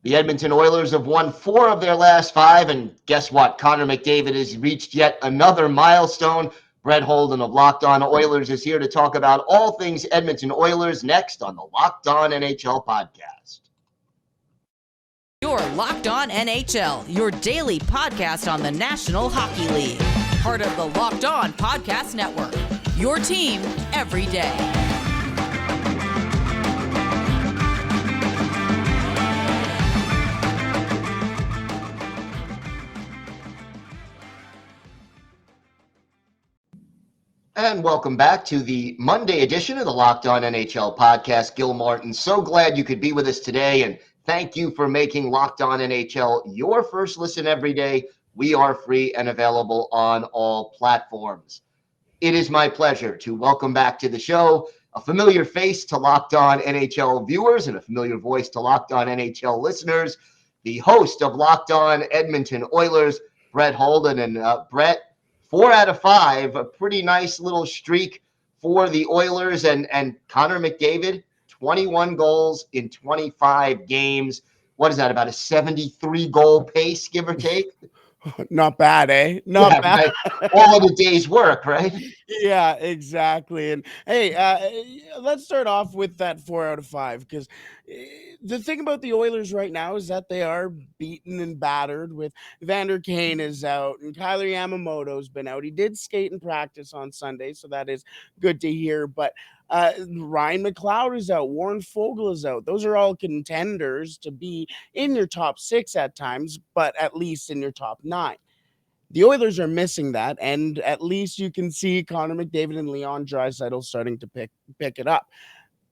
The Edmonton Oilers have won 4 of their last 5, and guess what? Connor McDavid has reached yet another milestone. Brett Holdon of Locked On Oilers is here to talk about all things Edmonton Oilers next on the Locked On NHL podcast. You're Locked On NHL, your daily podcast on the National Hockey League. Part of the Locked On Podcast Network, your team every day. And welcome back to the Monday edition of the Locked On NHL podcast. Gil Martin, so glad you could be with us today, and thank you for making Locked On NHL your first listen every day. We are free and available on all platforms. It is my pleasure to welcome back to the show a familiar face to Locked On NHL viewers and a familiar voice to Locked On NHL listeners, the host of Locked On Edmonton Oilers, Brett Holdon. And Brett, 4 out of 5, a pretty nice little streak for the Oilers, and Connor McDavid, 21 goals in 25 games. What is that, about a 73-goal pace, give or take? Not bad, eh? Not bad. Right. All of the day's work, right? Yeah, exactly. And hey, let's start off with that 4 out of 5, because the thing about the Oilers right now is that they are beaten and battered. With Vander Kane is out and Kyler Yamamoto's been out. He did skate and practice on Sunday, so that is good to hear. But Ryan McLeod is out. Warren Foegele is out. Those are all contenders to be in your top 6 at times, but at least in your top 9. The Oilers are missing that, and at least you can see Connor McDavid and Leon Draisaitl starting to pick it up.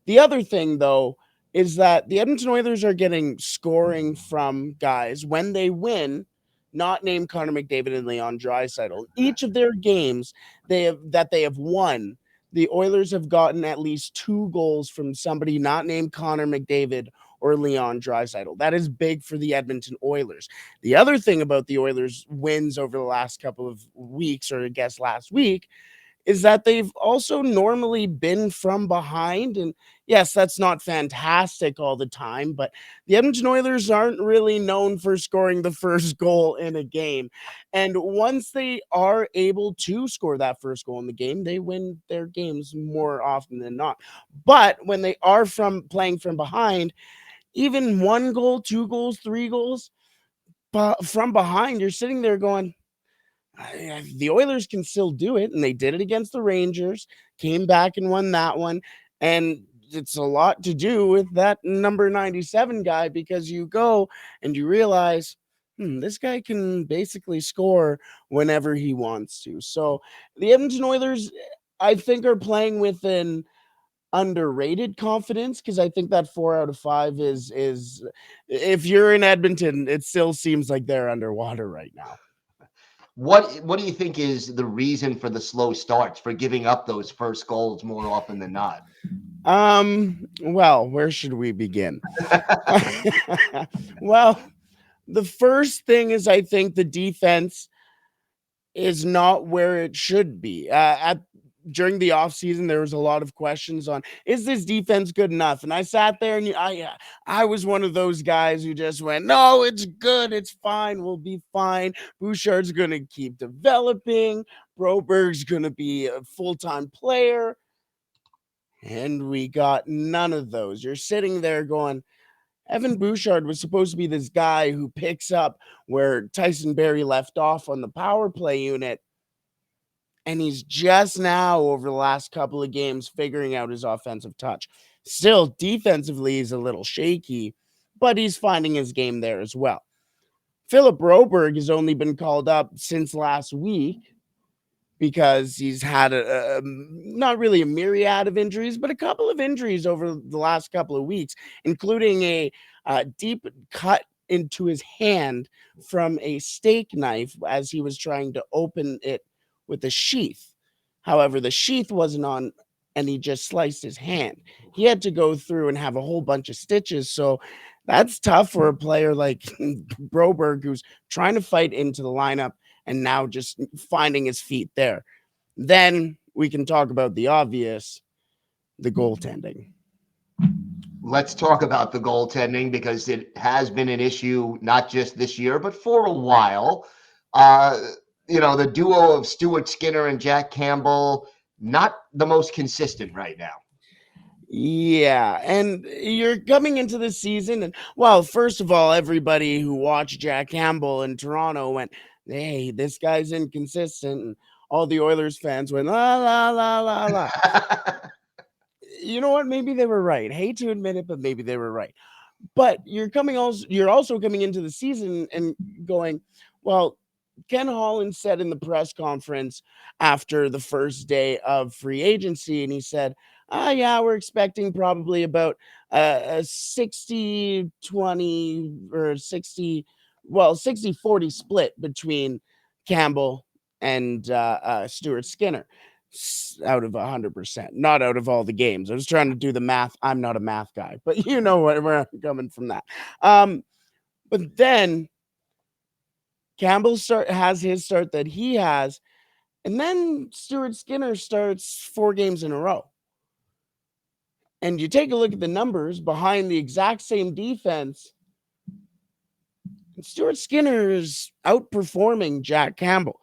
The other thing, though, is that the Edmonton Oilers are getting scoring from guys when they win, not named Connor McDavid and Leon Draisaitl. Each of their games they have won, the Oilers have gotten at least 2 goals from somebody not named Connor McDavid or Leon Draisaitl. That is big for the Edmonton Oilers. The other thing about the Oilers' wins over the last couple of weeks, or I guess last week, is that they've also normally been from behind. And yes, that's not fantastic all the time, but the Edmonton Oilers aren't really known for scoring the first goal in a game. And once they are able to score that first goal in the game, they win their games more often than not. But when they are playing from behind, even 1 goal, 2 goals, 3 goals, but from behind, you're sitting there going, the Oilers can still do it, and they did it against the Rangers, came back and won that one, and it's a lot to do with that number 97 guy, because you go and you realize, this guy can basically score whenever he wants to. So the Edmonton Oilers, I think, are playing with an underrated confidence, because I think that 4 out of 5 is if you're in Edmonton, it still seems like they're underwater right now. What do you think is the reason for the slow starts, for giving up those first goals more often than not? Well, where should we begin? Well, the first thing is, I think the defense is not where it should be. During the offseason, there was a lot of questions on, is this defense good enough? And I sat there and I was one of those guys who just went, no, it's good. It's fine. We'll be fine. Bouchard's going to keep developing. Broberg's going to be a full-time player. And we got none of those. You're sitting there going, Evan Bouchard was supposed to be this guy who picks up where Tyson Barrie left off on the power play unit. And he's just now, over the last couple of games, figuring out his offensive touch. Still, defensively, he's a little shaky, but he's finding his game there as well. Philip Broberg has only been called up since last week because he's had not really a myriad of injuries, but a couple of injuries over the last couple of weeks, including a deep cut into his hand from a steak knife as he was trying to open it with a sheath. However, the sheath wasn't on, and he just sliced his hand. He had to go through and have a whole bunch of stitches. So that's tough for a player like Broberg, who's trying to fight into the lineup and now just finding his feet there. Then we can talk about the obvious, the goaltending. Let's talk about the goaltending because it has been an issue not just this year, but for a while. Uh, the duo of Stuart Skinner and Jack Campbell, not the most consistent right now. Yeah, and you're coming into the season, and well, first of all, everybody who watched Jack Campbell in Toronto went, "Hey, this guy's inconsistent," and all the Oilers fans went, "La la la la la." You know what? Maybe they were right. Hate to admit it, but maybe they were right. But you're also coming into the season and going, well, Ken Holland said in the press conference after the first day of free agency, and he said, yeah, we're expecting probably about a 60-20 or 60-40 split between Campbell and Stuart Skinner out of 100%, not out of all the games. I was trying to do the math. I'm not a math guy, but you know where I'm coming from that. But then Campbell has his start that he has, and then Stuart Skinner starts 4 games in a row. And you take a look at the numbers behind the exact same defense, and Stuart Skinner is outperforming Jack Campbell.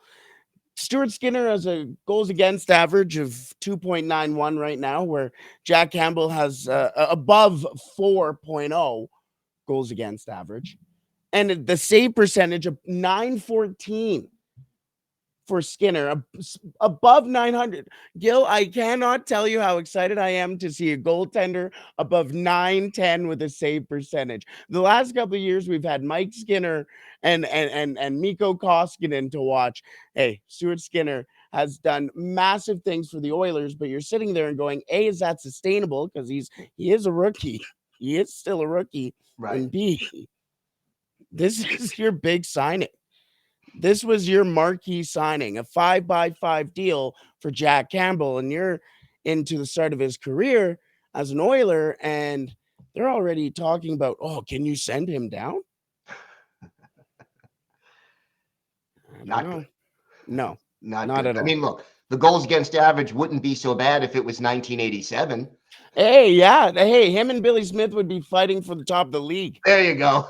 Stuart Skinner has a goals against average of 2.91 right now, where Jack Campbell has above 4.0 goals against average. And the save percentage of 914 for Skinner, above 900. Gil, I cannot tell you how excited I am to see a goaltender above 910 with a save percentage. The last couple of years, we've had Mike Skinner and Mikko Koskinen to watch. Hey, Stuart Skinner has done massive things for the Oilers, but you're sitting there and going, A, is that sustainable? Because he is a rookie. He is still a rookie. Right. And B, this is your big signing. This was your marquee signing, a 5x5 deal for Jack Campbell, and you're into the start of his career as an Oiler, and they're already talking about, oh, can you send him down? Not good. No, not good. at all. I mean, look, the goals against average wouldn't be so bad if it was 1987. Hey, yeah. Hey, him and Billy Smith would be fighting for the top of the league. There you go.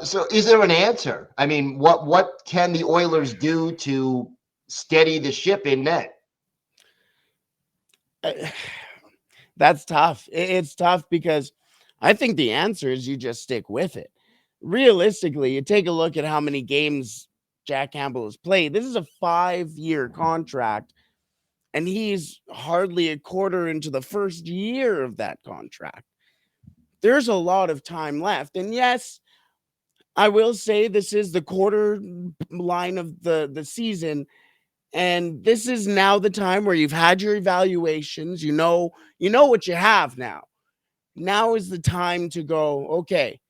So is there an answer? I mean, what can the Oilers do to steady the ship in net? That's tough. It's tough because I think the answer is you just stick with it. Realistically, you take a look at how many games Jack Campbell has played. This is a 5-year contract, and he's hardly a quarter into the first year of that contract. There's a lot of time left. And yes, I will say this is the quarter line of the season. And this is now the time where you've had your evaluations. You know what you have now. Now is the time to go, okay,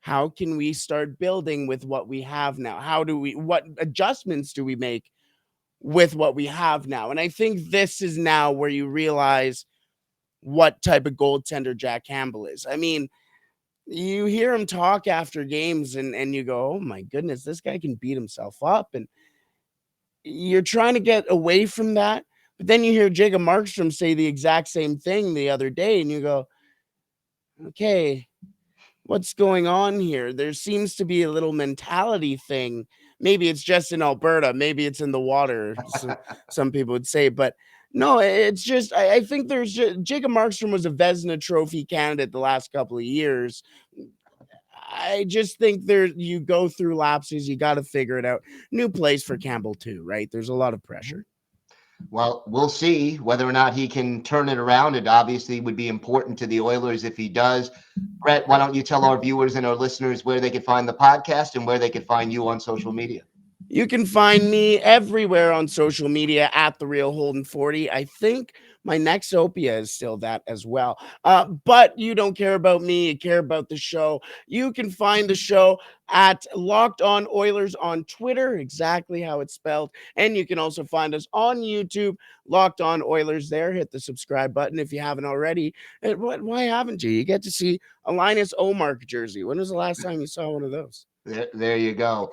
how can we start building with what we have now? What adjustments do we make with what we have now? And I think this is now where you realize what type of goaltender Jack Campbell is. I mean, you hear him talk after games and you go, oh my goodness, this guy can beat himself up. And you're trying to get away from that. But then you hear Jacob Markstrom say the exact same thing the other day, and you go, okay, what's going on here? There seems to be a little mentality thing. Maybe it's just in Alberta. Maybe it's in the water, some people would say. But no, it's just, I think Jacob Markstrom was a Vezina Trophy candidate the last couple of years. I just think you go through lapses. You got to figure it out. New place for Campbell too, right? There's a lot of pressure. Well, we'll see whether or not he can turn it around. It obviously would be important to the Oilers if he does. Brett, why don't you tell our viewers and our listeners where they could find the podcast and where they could find you on social media? You can find me everywhere on social media at The Real Holdon 40. I think my Nexopia is still that as well. But you don't care about me. You care about the show. You can find the show at Locked On Oilers on Twitter, exactly how it's spelled. And you can also find us on YouTube, Locked On Oilers there. Hit the subscribe button if you haven't already. And why haven't you? You get to see a Linus Omark jersey. When was the last time you saw one of those? There you go.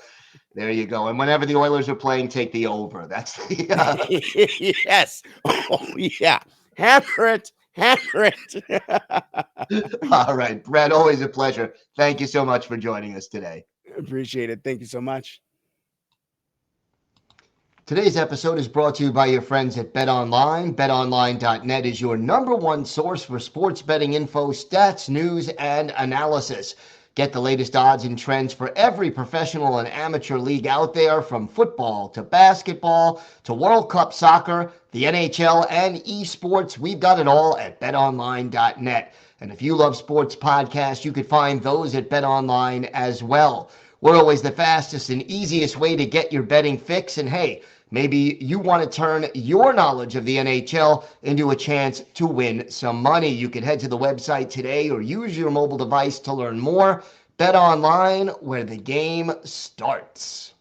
There you go. And whenever the Oilers are playing, take the over. That's the Yes. Oh, yeah. Hammer it. Hammer it. all right. Brett, always a pleasure. Thank you so much for joining us today. Appreciate it. Thank you so much. Today's episode is brought to you by your friends at BetOnline. BetOnline.net is your number one source for sports betting info, stats, news, and analysis. Get the latest odds and trends for every professional and amateur league out there, from football to basketball to World Cup soccer, the NHL, and esports. We've got it all at betonline.net. And if you love sports podcasts, you could find those at BetOnline as well. We're always the fastest and easiest way to get your betting fix. And hey, maybe you want to turn your knowledge of the NHL into a chance to win some money. You can head to the website today or use your mobile device to learn more. Bet online, where the game starts.